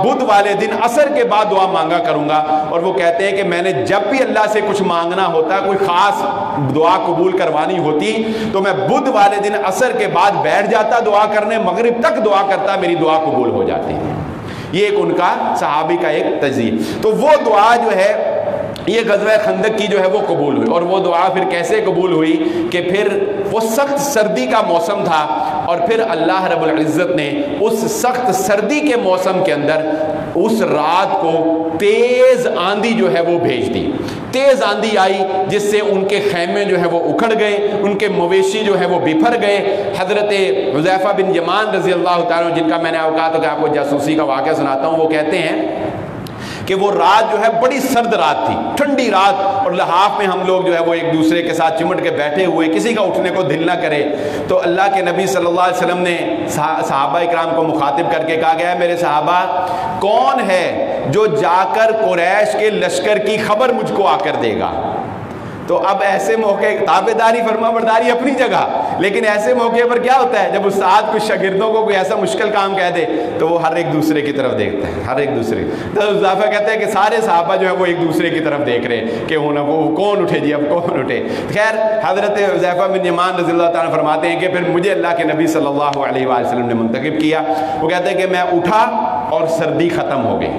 Speaker 1: بدھ والے دن عصر کے بعد دعا مانگا کروں گا۔ اور وہ کہتے ہیں کہ میں نے جب بھی اللہ سے کچھ مانگنا ہوتا، کوئی خاص دعا قبول کروانی ہوتی، تو میں بدھ والے دن عصر کے بعد بیٹھ جاتا دعا کرنے، مغرب تک دعا کرتا، میری دعا قبول ہو جاتی ہے۔ یہ ایک ان کا صحابی کا ایک تجزیہ۔ تو وہ دعا جو ہے یہ غزوہ خندق کی جو ہے وہ قبول ہوئی، اور وہ دعا پھر کیسے قبول ہوئی کہ پھر وہ سخت سردی کا موسم تھا، اور پھر اللہ رب العزت نے اس سخت سردی کے موسم کے اندر اس رات کو تیز آندھی جو ہے وہ بھیج دی۔ تیز آندھی آئی جس سے ان کے خیمے جو ہے وہ اکھڑ گئے، ان کے مویشی جو ہے وہ بپھر گئے۔ حضرت حذیفہ بن یمان رضی اللہ تعالیٰ عنہ، جن کا میں نے آپ کہا تھا کہ آپ کو جاسوسی کا واقعہ سناتا ہوں، وہ کہتے ہیں کہ وہ رات جو ہے بڑی سرد رات تھی، ٹھنڈی رات، اور لحاف میں ہم لوگ جو ہے وہ ایک دوسرے کے ساتھ چمٹ کے بیٹھے ہوئے، کسی کا اٹھنے کو دل نہ کرے۔ تو اللہ کے نبی صلی اللہ علیہ وسلم نے صحابہ اکرام کو مخاطب کر کے کہا گیا ہے، میرے صحابہ کون ہے جو جا کر قریش کے لشکر کی خبر مجھ کو آ کر دے گا؟ تو اب ایسے موقع، تابعداری فرما برداری اپنی جگہ، لیکن ایسے موقع پر کیا ہوتا ہے جب استاد کچھ شاگردوں کو کوئی ایسا مشکل کام کہہ دے تو وہ ہر ایک دوسرے کی طرف دیکھتے ہیں، ہر ایک دوسرے۔ تو حذیفہ کہتے ہیں کہ سارے صحابہ جو ہے وہ ایک دوسرے کی طرف دیکھ رہے ہیں کہ وہ کون اٹھے جی، اب کون اٹھے۔ خیر حضرت حذیفہ بن یمان رضی اللہ تعالیٰ فرماتے ہیں کہ پھر مجھے اللہ کے نبی صلی اللہ علیہ وآلہ وسلم نے منتخب کیا۔ وہ کہتے ہیں کہ میں اٹھا اور سردی ختم ہو گئی،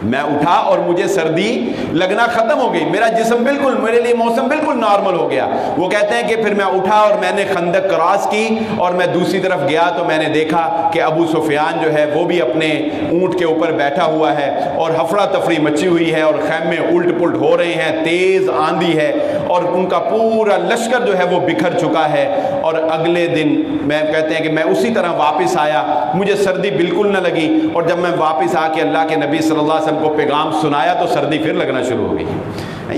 Speaker 1: میں اٹھا اور مجھے سردی لگنا ختم ہو گئی، میرا جسم بالکل، میرے لیے موسم بالکل نارمل ہو گیا۔ وہ کہتے ہیں کہ پھر میں اٹھا اور میں نے خندق کراس کی، اور میں دوسری طرف گیا تو میں نے دیکھا کہ ابو سفیان جو ہے وہ بھی اپنے اونٹ کے اوپر بیٹھا ہوا ہے، اور ہفڑا تفری مچی ہوئی ہے، اور خیمے الٹ پلٹ ہو رہے ہیں، تیز آندھی ہے، اور ان کا پورا لشکر جو ہے وہ بکھر چکا ہے۔ اور اگلے دن میں کہتے ہیں کہ میں اسی طرح واپس آیا، مجھے سردی بالکل نہ لگی، اور جب میں واپس آ کے اللہ کے نبی صلی اللہ علیہ وسلم کو پیغام سنایا تو سردی پھر لگنا شروع ہو گئی۔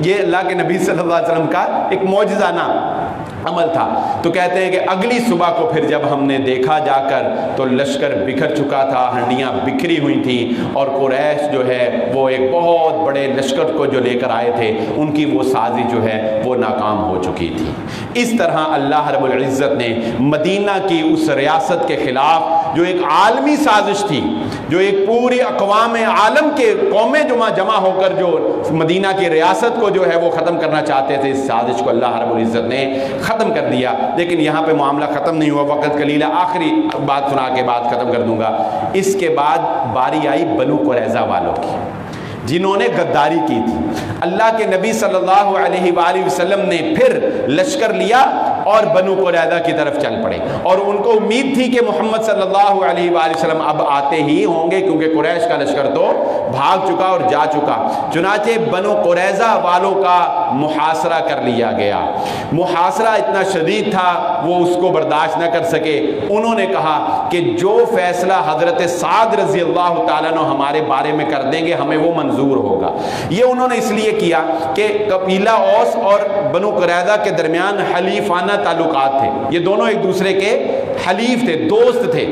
Speaker 1: یہ اللہ کے نبی صلی اللہ علیہ وسلم کا ایک معجزانہ عمل تھا۔ تو کہتے ہیں کہ اگلی صبح کو پھر جب ہم نے دیکھا جا کر تو لشکر بکھر چکا تھا، ہنڈیاں بکھری ہوئی تھیں، اور قریش جو ہے وہ ایک بہت بڑے لشکر کو جو لے کر آئے تھے ان کی وہ سازش جو ہے وہ ناکام ہو چکی تھی۔ اس طرح اللہ رب العزت نے مدینہ کی اس ریاست کے خلاف جو ایک عالمی سازش تھی، جو ایک پوری اقوام عالم کے قومیں جمع ہو کر جو مدینہ کی ریاست کو جو ہے وہ ختم کرنا چاہتے تھے، اس سازش کو اللہ رب العزت نے ختم کر دیا۔ لیکن یہاں پہ معاملہ ختم نہیں ہوا، وقت قلیل ہے، آخری بات سنا کے بعد ختم کر دوں گا۔ اس کے بعد باری آئی بنو قریظہ والوں کی، جنہوں نے غداری کی تھی۔ اللہ کے نبی صلی اللہ علیہ وآلہ وسلم نے پھر لشکر لیا اور بنو قریظہ کی طرف چل پڑے، اور ان کو امید تھی کہ محمد صلی اللہ علیہ وآلہ وسلم اب آتے ہی ہوں گے، کیونکہ قریش کا لشکر تو بھاگ چکا اور جا چکا۔ چنانچہ بنو قریظہ والوں کا محاصرہ کر لیا گیا۔ محاصرہ اتنا شدید تھا وہ اس کو برداشت نہ کر سکے، انہوں نے کہا کہ جو فیصلہ حضرت سعد رضی اللہ تعالیٰ عنہ ہمارے بارے میں کر دیں گے ہمیں وہ منظور ہوگا۔ یہ انہوں نے اس لیے کیا کہ قبیلہ اوس اور بنو قریظہ کے درمیان حلیفانہ تعلقات تھے، یہ دونوں ایک دوسرے کے حلیف تھے، دوست تھے،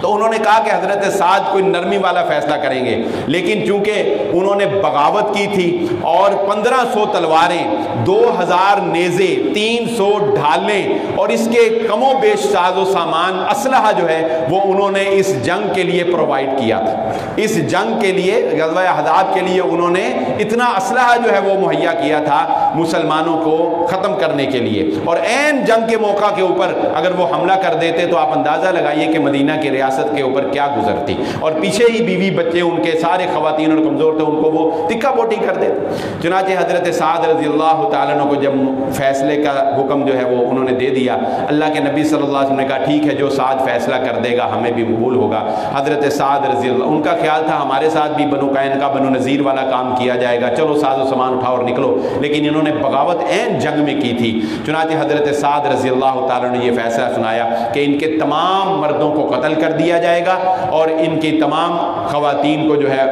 Speaker 1: تو انہوں نے کہا کہ حضرت سعد کوئی نرمی والا فیصلہ کریں گے، لیکن چونکہ انہوں نے بغاوت کی تھی اور 1500 تلواریں، 2000 نیزے، 300 ڈھالیں اور اس کے کم و بیش ساز و سامان اسلحہ جو ہے وہ انہوں نے اس جنگ کے لیے پرووائڈ کیا تھا۔ اس جنگ کے لیے، غزوہ احزاب کے لیے انہوں نے اتنا اسلحہ جو ہے وہ مہیا کیا تھا مسلمانوں کو ختم کرنے کے لیے، اور عین جنگ کے موقع کے اوپر اگر وہ حملہ کر دیتے تو آپ اندازہ لگائیے کہ مدینہ کی ریاست کے اوپر کیا گزرتی، اور پیچھے ہی بیوی بچے ان کے سارے خواتین اور کمزور تھے، ان کو وہ تکا بوٹی کر دیتے۔ چنانچہ حضرت سعد رضی اللہ تعالیٰ عنہ کو جب فیصلے کا حکم جو ہے وہ انہوں نے دے دیا، اللہ کے نبی صلی اللہ علیہ وسلم نے کہا ٹھیک ہے جو سعد فیصلہ کر دے گا ہمیں بھی قبول ہوگا۔ حضرت سعد رضی اللہ، ان کا خیال تھا ہمارے ساتھ بھی بنو قینقاع بنو نذیر والا کام کیا جائے گا، چلو ساز و سامان اٹھاؤ اور نکلو، لیکن انہوں نے بغاوت عین جنگ میں کی تھی۔ چنانچہ حضرت سعد رضی اللہ تعالیٰ نے یہ فیصلہ سنایا کہ ان کے تمام مردوں کو قتل کر دیا جائے گا اور ان کی تمام خواتین کو جو ہے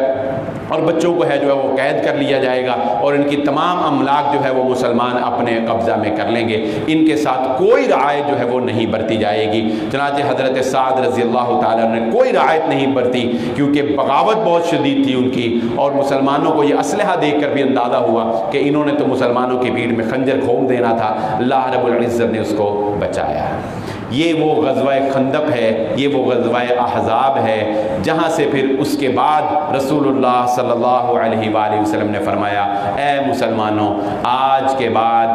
Speaker 1: اور بچوں کو ہے جو ہے وہ قید کر لیا جائے گا، اور ان کی تمام املاک جو ہے وہ مسلمان اپنے قبضہ میں کر لیں گے، ان کے ساتھ کوئی رعایت جو ہے وہ نہیں برتی جائے گی۔ چنانچہ حضرت سعد رضی اللہ تعالیٰ نے کوئی رعایت نہیں برتی، کیونکہ بغاوت بہت شدید تھی ان کی، اور مسلمانوں کو یہ اسلحہ دیکھ کر بھی اندازہ ہوا کہ انہوں نے تو مسلمانوں کی پیٹھ میں خنجر کھونک دینا تھا، اللہ رب العزت نے اس کو بچایا۔ یہ وہ غزوہ خندق ہے، یہ وہ غزوہ احزاب ہے، جہاں سے پھر اس کے بعد رسول اللہ صلی اللہ علیہ وآلہ وسلم نے فرمایا اے مسلمانوں، آج کے بعد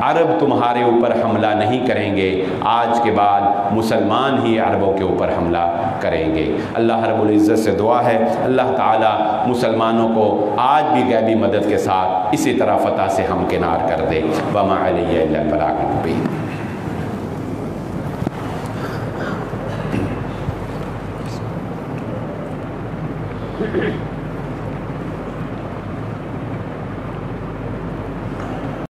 Speaker 1: عرب تمہارے اوپر حملہ نہیں کریں گے، آج کے بعد مسلمان ہی عربوں کے اوپر حملہ کریں گے۔ اللہ رب العزت سے دعا ہے اللہ تعالیٰ مسلمانوں کو آج بھی غیبی مدد کے ساتھ اسی طرح فتح سے ہمکنار کر دے۔ وما علیہ الا البلاغ المبین۔